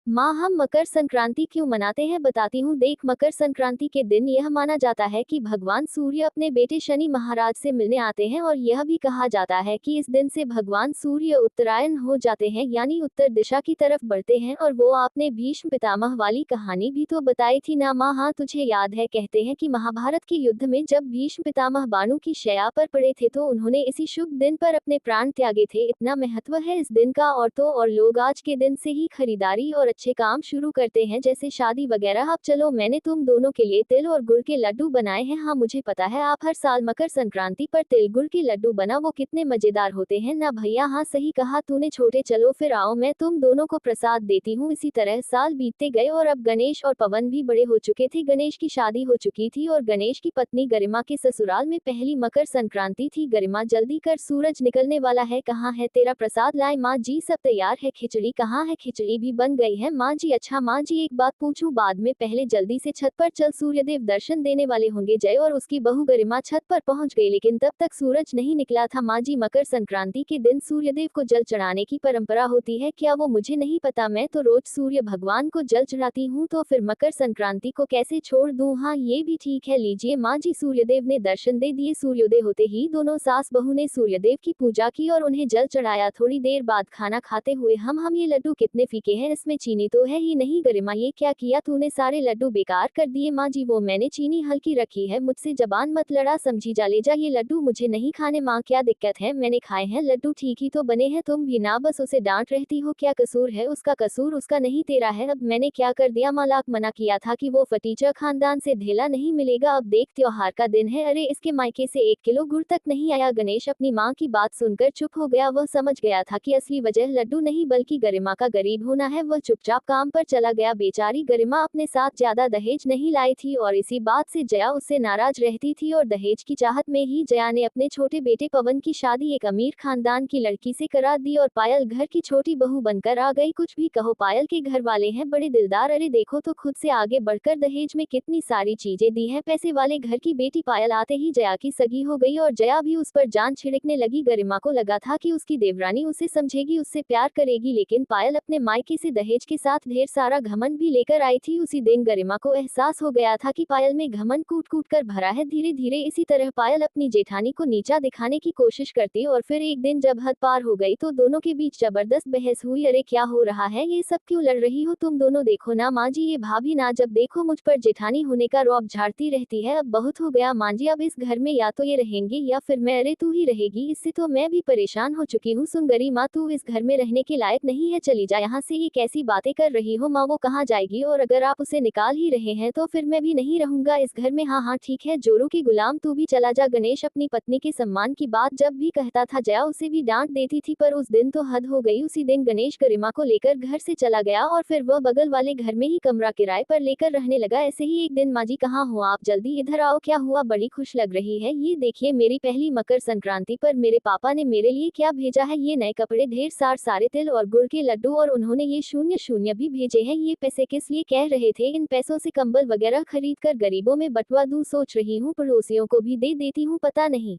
माँ, हम मकर संक्रांति क्यों मनाते हैं बताती हूँ। देख, मकर संक्रांति के दिन यह माना जाता है कि भगवान सूर्य अपने बेटे शनि महाराज से मिलने आते हैं और यह भी कहा जाता है कि इस दिन से भगवान सूर्य उत्तरायण हो जाते हैं, यानी उत्तर दिशा की तरफ बढ़ते हैं। और वो आपने भीष्म पितामह वाली कहानी भी तो बताई थी ना माँ। हाँ, तुझे याद है, कहते हैं कि महाभारत के युद्ध में जब भीष्म पितामह बाणों की शैया पर पड़े थे तो उन्होंने इसी शुभ दिन पर अपने प्राण त्यागे थे। इतना महत्व है इस दिन का। और तो और लोग आज के दिन से ही खरीदारी और अच्छे काम शुरू करते हैं, जैसे शादी वगैरह। अब चलो, मैंने तुम दोनों के लिए तिल और गुड़ के लड्डू बनाए हैं। हाँ, मुझे पता है आप हर साल मकर संक्रांति पर तिल गुड़ के लड्डू बना, वो कितने मजेदार होते हैं ना भैया। हाँ, सही कहा तूने। छोटे, चलो फिर आओ, मैं तुम दोनों को प्रसाद देती हूँ। इसी तरह साल बीतते गए और अब गणेश और पवन भी बड़े हो चुके थे। गणेश की शादी हो चुकी थी और गणेश की पत्नी गरिमा के ससुराल में पहली मकर संक्रांति थी। गरिमा, जल्दी कर, सूरज निकलने वाला है। कहाँ है तेरा प्रसाद? लाए माँ जी, सब तैयार है। खिचड़ी कहाँ है? खिचड़ी भी बन गई है माँ जी। अच्छा माँ जी, एक बात पूछूं बाद में, पहले जल्दी से छत पर चल, सूर्यदेव दर्शन देने वाले होंगे। जय और उसकी बहू गरिमा छत पर पहुंच गई, लेकिन तब तक सूरज नहीं निकला था। माँ जी, मकर संक्रांति के दिन सूर्यदेव को जल चढ़ाने की परंपरा होती है क्या? वो मुझे नहीं पता, मैं तो रोज सूर्य भगवान को जल चढ़ाती हूँ, तो फिर मकर संक्रांति को कैसे छोड़ दूं? हाँ, ये भी ठीक है। लीजिए माँ जी, सूर्यदेव ने दर्शन दे दिए। सूर्योदय होते ही दोनों सास बहू ने सूर्यदेव की पूजा की और उन्हें जल चढ़ाया। थोड़ी देर बाद खाना खाते हुए हम ये लड्डू कितने फीके हैं, इसमें चीनी तो है ही नहीं। गरिमा, ये क्या किया तूने? सारे लड्डू बेकार कर दिए। माँ जी, वो मैंने चीनी हल्की रखी है, मुझसे जबान मत लड़ा, समझी जा। ले जा, ये लड्डू मुझे नहीं खाने। माँ, क्या दिक्कत है? मैंने खाए हैं लड्डू, ठीक ही तो बने हैं। तुम भी ना बस उसे डांट रहती हो, क्या कसूर है उसका? कसूर उसका नहीं तेरा है। अब मैंने क्या कर दिया? मालाक मना किया था कि वो फटीचर खानदान से ढेला नहीं मिलेगा। अब देख, त्योहार का दिन है, अरे इसके मायके से 1 किलो गुड़ तक नहीं आया। गणेश अपनी माँ की बात सुनकर चुप हो गया। वह समझ गया था कि असली वजह लड्डू नहीं बल्कि गरिमा का गरीब होना है। वह चुपचाप काम पर चला गया। बेचारी गरिमा अपने साथ ज्यादा दहेज नहीं लाई थी और इसी बात से जया उससे नाराज रहती थी। और दहेज की चाहत में ही जया ने अपने छोटे बेटे पवन की शादी एक अमीर खानदान की लड़की से करा दी और पायल घर की छोटी बहू बनकर आ गई। कुछ भी कहो, पायल के घर वाले हैं बड़े दिलदार। अरे देखो तो, खुद से आगे बढ़कर दहेज में कितनी सारी चीजें दी हैं। पैसे वाले घर की बेटी पायल आते ही जया की सगी हो गई और जया भी उस पर जान छिड़कने लगी। गरिमा को लगा था कि उसकी देवरानी उसे समझेगी, उससे प्यार करेगी, लेकिन पायल अपने मायके से दहेज के साथ ढेर सारा घमंड भी लेकर आई थी। उसी दिन गरिमा को एहसास हो गया था कि पायल में घमंड कूट कूट कर भरा है। धीरे धीरे इसी तरह पायल अपनी जेठानी को नीचा दिखाने की कोशिश करती और फिर एक दिन जब हद पार हो गई तो दोनों के बीच जबरदस्त बहस हुई। अरे क्या हो रहा है? ये सब क्यों लड़ रही हो तुम दोनों? देखो ना माँ जी, ये भाभी ना जब देखो मुझ पर जेठानी होने का रौब झाड़ती रहती है। अब बहुत हो गया माँ जी, अब इस घर में या तो ये रहेंगे या फिर मैं। अरे तू ही रहेगी, इससे तो मैं भी परेशान हो चुकी हूँ। सुन गरिमा, तू इस घर में रहने के लायक नहीं है, चली जा यहाँ से। ये कैसी बातें कर रही हो माँ? वो कहाँ जाएगी? और अगर आप उसे निकाल ही रहे हैं तो फिर मैं भी नहीं रहूंगा इस घर में। हाँ हाँ ठीक है, जोरू की गुलाम, तू भी चला जा। गणेश अपनी पत्नी के सम्मान की बात जब भी कहता था जया उसे भी डांट देती थी, पर उस दिन तो हद हो गई। उसी दिन गणेश गरिमा को लेकर घर से चला गया और फिर वह बगल वाले घर में ही कमरा किराए पर लेकर रहने लगा। ऐसे ही एक दिन, माँ जी कहाँ हो आप? जल्दी इधर आओ। क्या हुआ, बड़ी खुश लग रही है? ये देखिए, मेरी पहली मकर संक्रांति पर मेरे पापा ने मेरे लिए क्या भेजा है। ये नए कपड़े, ढेर सारे तिल और गुड़ के लड्डू, और उन्होंने ये शून्य शून्य भी भेजे हैं। ये पैसे किस लिए? कह रहे थे इन पैसों से कंबल वगैरह खरीद कर गरीबों में बंटवा दूं। सोच रही हूँ पड़ोसियों को भी दे देती हूँ, पता नहीं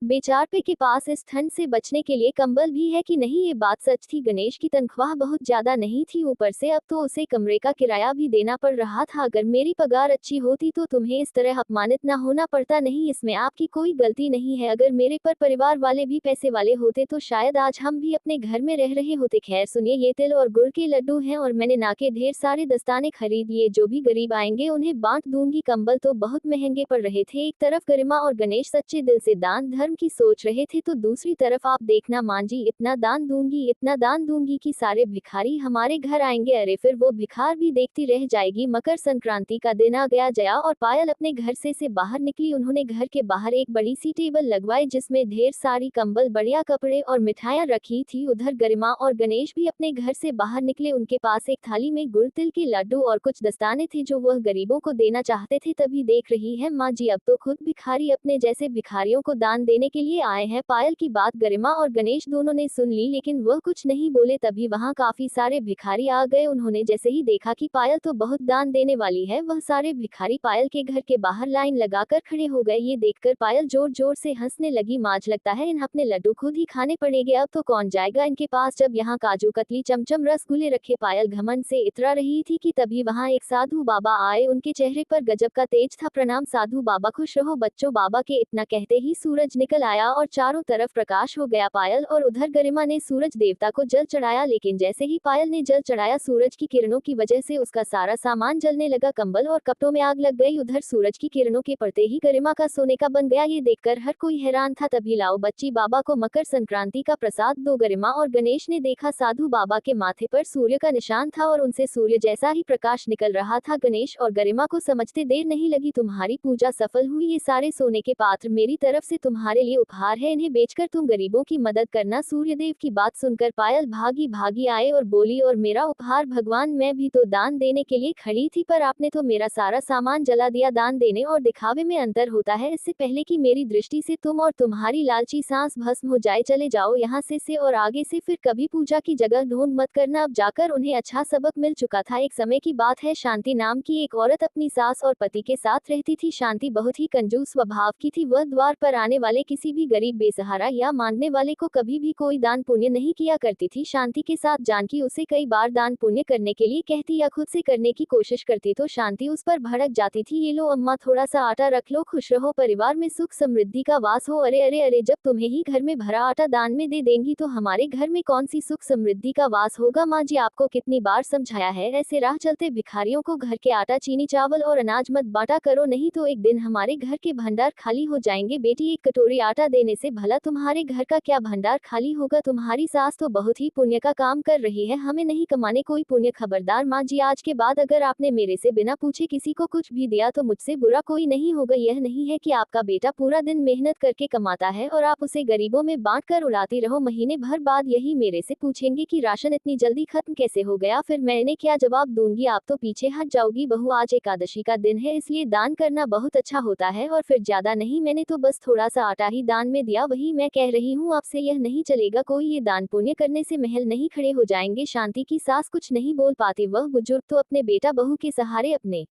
बेचारे के पास इस ठंड से बचने के लिए कंबल भी है कि नहीं। ये बात सच थी, गणेश की तनख्वाह बहुत ज्यादा नहीं थी, ऊपर से अब तो उसे कमरे का किराया भी देना पड़ रहा था। अगर मेरी पगार अच्छी होती तो तुम्हें इस तरह अपमानित न होना पड़ता। नहीं, इसमें आपकी कोई गलती नहीं है। अगर मेरे पर परिवार वाले भी पैसे वाले होते तो शायद आज हम भी अपने घर में रह रहे होते। खैर सुनिए, ये तिल और गुड़ के लड्डू हैं और मैंने ना के ढेर सारे दस्ताने खरीद लिए, जो भी गरीब आएंगे उन्हें बांट दूंगी। कंबल तो बहुत महंगे पड़ रहे थे। एक तरफ गरिमा और गणेश सच्चे दिल से दान धर्म की सोच रहे थे, तो दूसरी तरफ आप देखना माँ जी, इतना दान दूंगी कि सारे भिखारी हमारे घर आएंगे। अरे फिर वो भिखार भी देखती रह जाएगी। मकर संक्रांति का दिन आ गया। जया और पायल अपने घर से बाहर निकली। उन्होंने घर के बाहर एक बड़ी सी टेबल लगवाई जिसमें ढेर सारी कंबल, बढ़िया कपड़े और मिठाइयाँ रखी थी। उधर गरिमा और गणेश भी अपने घर से बाहर निकले। उनके पास एक थाली में गुड़, तिल के लड्डू और कुछ दस्ताने थे जो वह गरीबों को देना चाहते थे। तभी देख रही है माँ जी, अब तो खुद भिखारी अपने जैसे भिखारियों को दान देने के लिए आए हैं। पायल की बात गरिमा और गणेश दोनों ने सुन ली, लेकिन वह कुछ नहीं बोले। तभी वहां काफी सारे भिखारी आ गए। उन्होंने जैसे ही देखा कि पायल तो बहुत दान देने वाली है, वह सारे भिखारी पायल के घर के बाहर लाइन लगाकर खड़े हो गए। ये देखकर पायल जोर जोर से हंसने लगी। माज लगता है इन अपने लड्डू खुद ही खाने पड़ेंगे, अब तो कौन जाएगा इनके पास। जब यहाँ काजू कतली चमचम रसगुल्ले रखे पायल घमंड से इतरा रही थी कि तभी वहाँ एक साधु बाबा आए। उनके चेहरे पर गजब का तेज था। प्रणाम साधु बाबा। खुश रहो बच्चों। बाबा के इतना कहते ही सूरज निकल आया और चारों तरफ प्रकाश हो गया। पायल और उधर गरिमा ने सूरज देवता को जल चढ़ाया, लेकिन जैसे ही पायल ने जल चढ़ाया, सूरज की किरणों की वजह से उसका सारा सामान जलने लगा। कंबल और कपड़ों में आग लग गई। उधर सूरज की किरणों के पड़ते ही गरिमा का सोने का बन गया। ये देखकर हर कोई हैरान था। तभी लाओ बच्ची बाबा को मकर संक्रांति का प्रसाद दो। गरिमा और गणेश ने देखा साधु बाबा के माथे पर सूर्य का निशान था और उनसे सूर्य जैसा ही प्रकाश निकल रहा था। गणेश और गरिमा को समझते देर नहीं लगी। तुम्हारी पूजा सफल हुई। ये सारे सोने के पात्र मेरी तरफ से तुम्हारे लिए उपहार है, इन्हें बेचकर तुम गरीबों की मदद करना। सूर्यदेव की बात सुनकर पायल भागी भागी आए और बोली, और मेरा उपहार भगवान, मैं भी तो दान देने के लिए खड़ी थी, पर आपने तो मेरा सारा सामान जला दिया। दान देने और दिखावे में अंतर होता है। इससे पहले कि मेरी दृष्टि से तुम और तुम्हारी लालची सांस भस्म हो जाए, चले जाओ यहाँ से और आगे से फिर कभी पूजा की जगह ढूंढ मत करना। अब जाकर उन्हें अच्छा सबक मिल चुका था। एक समय की बात है, शांति नाम की एक औरत अपनी सास और पति के साथ रहती थी। शांति बहुत ही कंजूस स्वभाव की थी। वह द्वार पर आने वाले किसी भी गरीब, बेसहारा या मांगने वाले को कभी भी कोई दान पुण्य नहीं किया करती थी। शांति के साथ जानकी उसे कई बार दान पुण्य करने के लिए कहती या खुद से करने की कोशिश करती तो शांति उस पर भड़क जाती थी। ये लो अम्मा, थोड़ा सा आटा रख लो, खुश रहो, परिवार में सुख समृद्धि का वास हो। अरे अरे अरे, जब तुम्हें ही घर में भरा आटा दान में दे देंगी तो हमारे घर में कौन सी सुख समृद्धि का वास होगा। माँ जी, आपको कितनी बार समझाया है, ऐसे राह चलते भिखारियों को घर के आटा, चीनी, चावल और अनाज मत बांटा करो, नहीं तो एक दिन हमारे घर के भंडार खाली हो जाएंगे। बेटी, एक कटोरी आटा देने से भला तुम्हारे घर का क्या भंडार खाली होगा। तुम्हारी सास तो बहुत ही पुण्य का काम कर रही है, हमें नहीं कमाने कोई पुण्य। खबरदार माँ जी, आज के बाद अगर आपने मेरे से बिना पूछे किसी को कुछ भी दिया तो मुझसे बुरा कोई नहीं होगा। यह नहीं है कि आपका बेटा पूरा दिन मेहनत करके कमाता है और आप उसे गरीबों में बांट कर उड़ाती रहो। महीने भर बाद यही मेरे से पूछेंगे कि राशन इतनी जल्दी खत्म कैसे हो गया, फिर मैंने क्या जवाब दूंगी। आप तो पीछे हट जाओगी। बहू, आज एकादशी का दिन है, इसलिए दान करना बहुत अच्छा होता है, और फिर ज्यादा नहीं, मैंने तो बस थोड़ा सा आटा ही दान में दिया। वही मैं कह रही हूँ, आपसे यह नहीं चलेगा। कोई ये दान पुण्य करने से महल नहीं खड़े हो जाएंगे। शांति की सास कुछ नहीं बोल पाती। वह बुजुर्ग तो अपने बेटा बहू के सहारे अपने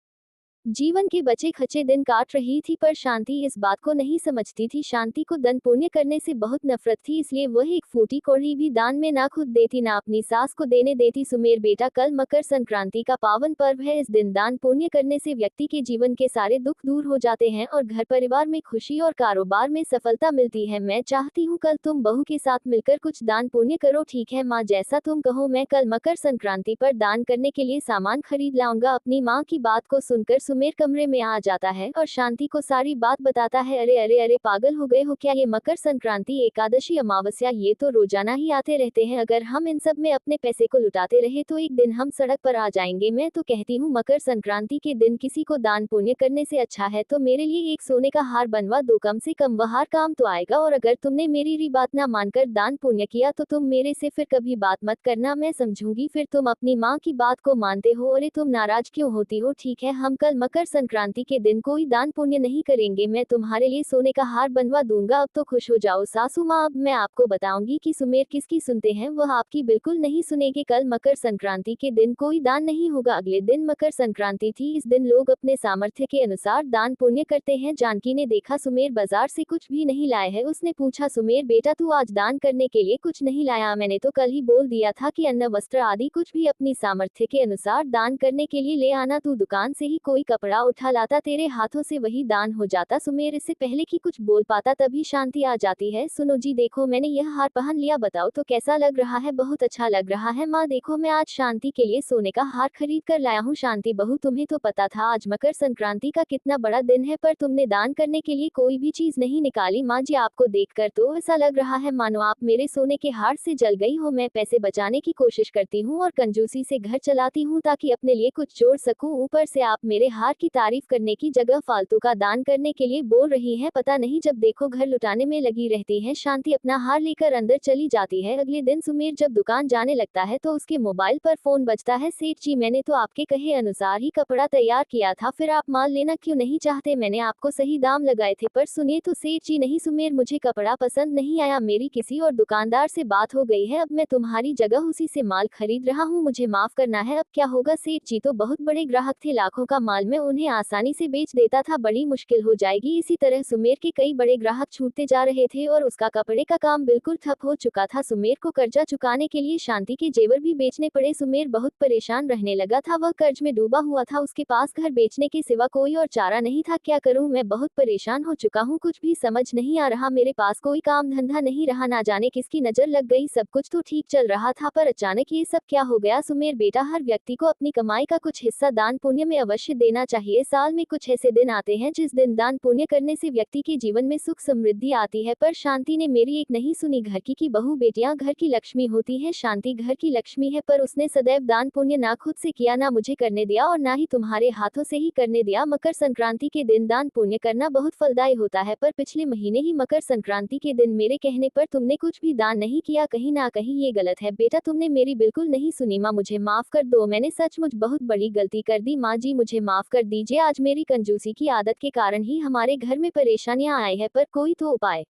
जीवन के बचे खचे दिन काट रही थी, पर शांति इस बात को नहीं समझती थी। शांति को दान पुण्य करने से बहुत नफरत थी, इसलिए वह एक फूटी कौड़ी भी दान में ना खुद देती ना अपनी सास को देने देती। सुमेर बेटा, कल मकर संक्रांति का पावन पर्व है। इस दिन दान पुण्य करने से व्यक्ति के जीवन के सारे दुख दूर हो जाते हैं और घर परिवार में खुशी और कारोबार में सफलता मिलती है। मैं चाहती हूँ कल तुम बहू के साथ मिलकर कुछ दान पुण्य करो। ठीक है माँ, जैसा तुम कहो। मैं कल मकर संक्रांति पर दान करने के लिए सामान खरीद लाऊंगा। अपनी माँ की बात को सुनकर सुमेर कमरे में आ जाता है और शांति को सारी बात बताता है। अरे अरे अरे, पागल हो गए हो क्या? ये मकर संक्रांति, एकादशी, अमावस्या, ये तो रोजाना ही आते रहते हैं। अगर हम इन सब में अपने पैसे को लुटाते रहे तो एक दिन हम सड़क पर आ जाएंगे। मैं तो कहती हूँ मकर संक्रांति के दिन किसी को दान पुण्य करने से अच्छा है तो मेरे लिए एक सोने का हार बनवा दो, कम से कम वह हार काम तो आएगा। और अगर तुमने मेरी बात ना मानकर दान पुण्य किया तो तुम मेरे से फिर कभी बात मत करना, मैं समझूंगी। फिर तुम अपनी माँ की बात को मानते हो। अरे तुम नाराज क्यों होती हो? ठीक है, हम कल मकर संक्रांति के दिन कोई दान पुण्य नहीं करेंगे। मैं तुम्हारे लिए सोने का हार बनवा दूंगा। अब तो खुश हो जाओ सासू माँ। अब मैं आपको बताऊंगी कि सुमेर किसकी सुनते हैं, वह आपकी बिल्कुल नहीं सुनेंगे। कल मकर संक्रांति के दिन कोई दान नहीं होगा। अगले दिन मकर संक्रांति थी। इस दिन लोग अपने सामर्थ्य के अनुसार दान पुण्य करते हैं। जानकी ने देखा सुमेर बाजार से कुछ भी नहीं लाए है। उसने पूछा, सुमेर बेटा, तू आज दान करने के लिए कुछ नहीं लाया? मैंने तो कल ही बोल दिया था कि अन्न वस्त्र आदि कुछ भी अपनी सामर्थ्य के अनुसार दान करने के लिए ले आना। तू दुकान से ही कोई कपड़ा उठा लाता, तेरे हाथों से वही दान हो जाता। सुमेर इससे पहले कि कुछ बोल पाता तभी शांति आ जाती है। सुनो जी, देखो मैंने यह हार पहन लिया, बताओ तो कैसा लग रहा है? बहुत अच्छा लग रहा है माँ। देखो मैं आज शांति के लिए सोने का हार खरीद कर लाया हूँ। शांति बहू, तुम्हें तो पता था आज मकर संक्रांति का कितना बड़ा दिन है, पर तुमने दान करने के लिए कोई भी चीज नहीं निकाली। माँ जी, आपको देखकर तो ऐसा लग रहा है मानो आप मेरे सोने के हार से जल गई हो। मैं पैसे बचाने की कोशिश करती हूँ और कंजूसी से घर चलाती हूँ ताकि अपने लिए कुछ जोड़ सकूं, ऊपर से आप मेरे उपहार की तारीफ करने की जगह फालतू का दान करने के लिए बोल रही है। पता नहीं जब देखो घर लुटाने में लगी रहती है। शांति अपना हार लेकर अंदर चली जाती है। अगले दिन सुमेर जब दुकान जाने लगता है तो उसके मोबाइल पर फोन बजता है। सेठ जी, मैंने तो आपके कहे अनुसार ही कपड़ा तैयार किया था, फिर आप माल लेना क्यों नहीं चाहते? मैंने आपको सही दाम लगाए थे। पर सुनिए तो सेठ जी, नहीं सुमेर, मुझे कपड़ा पसंद नहीं आया। मेरी किसी और दुकानदार से बात हो गई है। अब मैं तुम्हारी जगह उसी से माल खरीद रहा हूँ, मुझे माफ करना है। अब क्या होगा? सेठ जी तो बहुत बड़े ग्राहक थे, लाखों का माल मैं उन्हें आसानी से बेच देता था, बड़ी मुश्किल हो जाएगी। इसी तरह सुमेर के कई बड़े ग्राहक छूटते जा रहे थे और उसका कपड़े का काम बिल्कुल ठप हो चुका था। सुमेर को कर्जा चुकाने के लिए शांति के जेवर भी बेचने पड़े। सुमेर बहुत परेशान रहने लगा था, वह कर्ज में डूबा हुआ था। उसके पास घर बेचने के सिवा कोई और चारा नहीं था। क्या करूं, मैं बहुत परेशान हो चुका हूं, कुछ भी समझ नहीं आ रहा। मेरे पास कोई काम धंधा नहीं रहा, ना जाने किसकी नजर लग गई। सब कुछ तो ठीक चल रहा था, पर अचानक ये सब क्या हो गया? सुमेर बेटा, हर व्यक्ति को अपनी कमाई का कुछ हिस्सा दान पुण्य में अवश्य देना चाहिए। साल में कुछ ऐसे दिन आते हैं जिस दिन दान पुण्य करने से व्यक्ति के जीवन में सुख समृद्धि आती है। पर शांति ने मेरी एक नहीं सुनी। घर की बहू बेटियां घर की लक्ष्मी होती है। शांति घर की लक्ष्मी है, पर उसने सदैव दान पुण्य ना खुद से किया, ना मुझे करने दिया और ना ही तुम्हारे हाथों से ही करने दिया। मकर संक्रांति के दिन दान पुण्य करना बहुत फलदायी होता है, पर पिछले महीने ही मकर संक्रांति के दिन मेरे कहने पर तुमने कुछ भी दान नहीं किया। कहीं ना कहीं ये गलत है। बेटा, तुमने मेरी बिल्कुल नहीं सुनी। माँ, मुझे माफ कर दो, मैंने सचमुच बहुत बड़ी गलती कर दी। माँ जी, मुझे माफ कर दीजिए। आज मेरी कंजूसी की आदत के कारण ही हमारे घर में परेशानियां आई है, पर कोई तो उपाय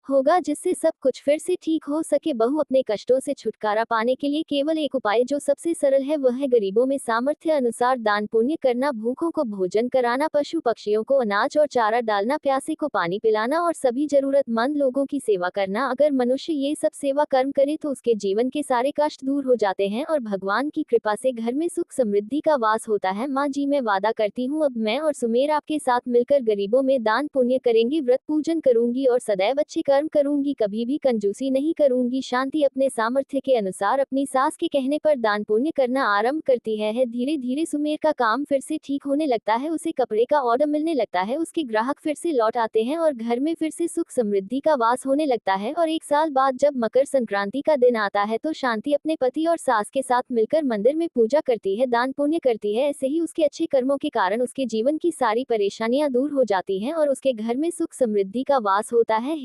होगा जिससे सब कुछ फिर से ठीक हो सके। बहू, अपने कष्टों से छुटकारा पाने के लिए केवल एक उपाय जो सबसे सरल है, वह है गरीबों में सामर्थ्य अनुसार दान पुण्य करना, भूखों को भोजन कराना, पशु पक्षियों को अनाज और चारा डालना, प्यासे को पानी पिलाना और सभी जरूरतमंद लोगों की सेवा करना। अगर मनुष्य ये सब सेवा कर्म करे तो उसके जीवन के सारे कष्ट दूर हो जाते हैं और भगवान की कृपा से घर में सुख समृद्धि का वास होता है। माँ जी, मैं वादा करती हूँ, अब मैं और सुमेर आपके साथ मिलकर गरीबों में दान पुण्य करेंगी, व्रत पूजन करूंगी और सदैव अच्छे कर्म करूंगी, कभी भी कंजूसी नहीं करूंगी। शांति अपने सामर्थ्य के अनुसार अपनी सास के कहने पर दान पुण्य करना आरंभ करती है। धीरे धीरे सुमेर का काम फिर से ठीक होने लगता है, उसे कपड़े का ऑर्डर मिलने लगता है, उसके ग्राहक फिर से लौट आते हैं और घर में फिर से सुख समृद्धि का वास होने लगता है। और एक साल बाद जब मकर संक्रांति का दिन आता है तो शांति अपने पति और सास के साथ मिलकर मंदिर में पूजा करती है, दान पुण्य करती है। ऐसे ही उसके अच्छे कर्मों के कारण उसके जीवन की सारी परेशानियां दूर हो जाती हैं और उसके घर में सुख समृद्धि का वास होता है।